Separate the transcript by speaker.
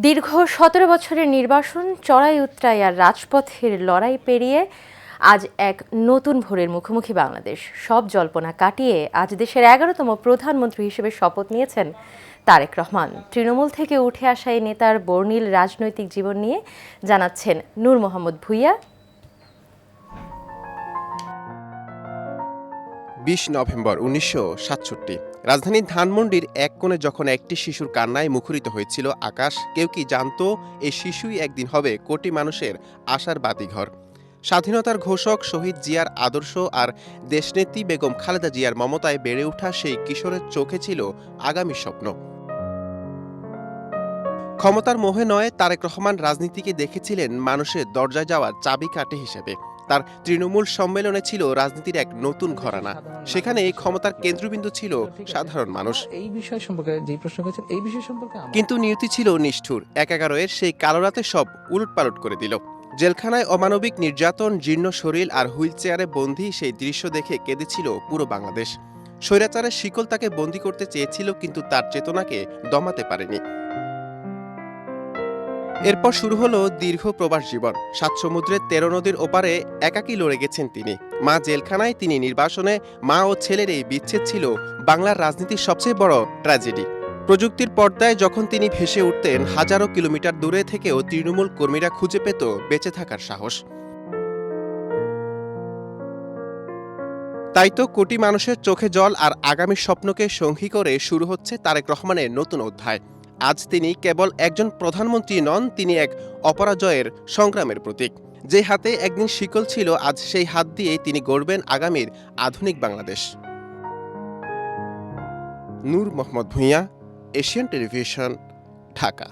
Speaker 1: দীর্ঘ ১৭ বছরের নির্বাসন, চড়াই উতরাই আর রাজপথের লড়াই পেরিয়ে আজ এক নতুন ভোরের মুখোমুখি বাংলাদেশ। সব জল্পনা কাটিয়ে আজ দেশের ১১তম প্রধানমন্ত্রী হিসেবে শপথ নিয়েছেন তারেক রহমান। তৃণমূল থেকে উঠে আসা এই নেতার বর্ণিল রাজনৈতিক জীবন নিয়ে জানাচ্ছেন নূর মোহাম্মদ ভূঁইয়া।
Speaker 2: ২০ নভেম্বর ১৯৬৭ রাজধানীর ধানমন্ডির এক কোণে যখন একটি শিশুর কান্নায় মুখরিত হয়েছিল আকাশ, কেউ কি জানতো এই শিশুই একদিন হবে কোটি মানুষের আশার বাতিঘর। স্বাধীনতার ঘোষক শহীদ জিয়ার আদর্শ আর দেশনেত্রী বেগম খালেদা জিয়ার মমতায় বেড়ে ওঠা সেই কিশোরের চোখে ছিল আগামী স্বপ্ন। ক্ষমতার মোহে নয়, তারেক রহমান রাজনীতিকে দেখেছিলেন মানুষের দরজায় যাওয়ার চাবিকাঠি হিসেবে। তার তৃণমূল সম্মেলনে ছিল রাজনীতির এক নতুন ঘরানা। সেখানে ক্ষমতার কেন্দ্রবিন্দু ছিল সাধারণ মানুষ।
Speaker 3: এই বিষয় সম্পর্কে যে প্রশ্ন করেছেন, এই বিষয় সম্পর্কে
Speaker 2: কিন্তু নিয়তি ছিল নিষ্ঠুর। ১/১১ সেই কালো রাতে সব উলটপালট করে দিল। জেলখানায় অমানবিক নির্যাতন, জীর্ণ শরীর আর হুইল চেয়ারে বন্দী সেই দৃশ্য দেখে কেঁদেছিল পুরো বাংলাদেশ। স্বৈরাচারের শিকল তাকে বন্দী করতে চেয়েছিল, কিন্তু তার চেতনাকে দমাতে পারেনি। এরপর শুরু হলো দীর্ঘ প্রবাস জীবন। ৭ সমুদ্রের ১৩ নদীর ওপারে একাকী লড়ে গেছেন তিনি। মা জেলখানায়, তিনি নির্বাসনে। মা ও ছেলের এই বিচ্ছেদ ছিল বাংলার রাজনীতির সবচেয়ে বড় ট্র্যাজেডি। প্রযুক্তির পর্দায় যখন তিনি ভেসে উঠতেন, হাজারো কিলোমিটার দূরে থেকেও তৃণমূল কর্মীরা খুঁজে পেত বেঁচে থাকার সাহস। তাই তো কোটি মানুষের চোখে জল আর আগামী স্বপ্নকে সঙ্গী করে শুরু হচ্ছে তারেক রহমানের নতুন অধ্যায়। আজ তিনি কেবল একজন প্রধানমন্ত্রী নন, তিনি এক অপরাজয়ের সংগ্রামের প্রতীক। যে হাতে একদিন শিকল ছিল, আজ সেই হাত দিয়েই তিনি গড়বেন আগামীর আধুনিক বাংলাদেশ। নূর মোহাম্মদ ভূঁইয়া, এশিয়ান টেলিভিশন, ঢাকা।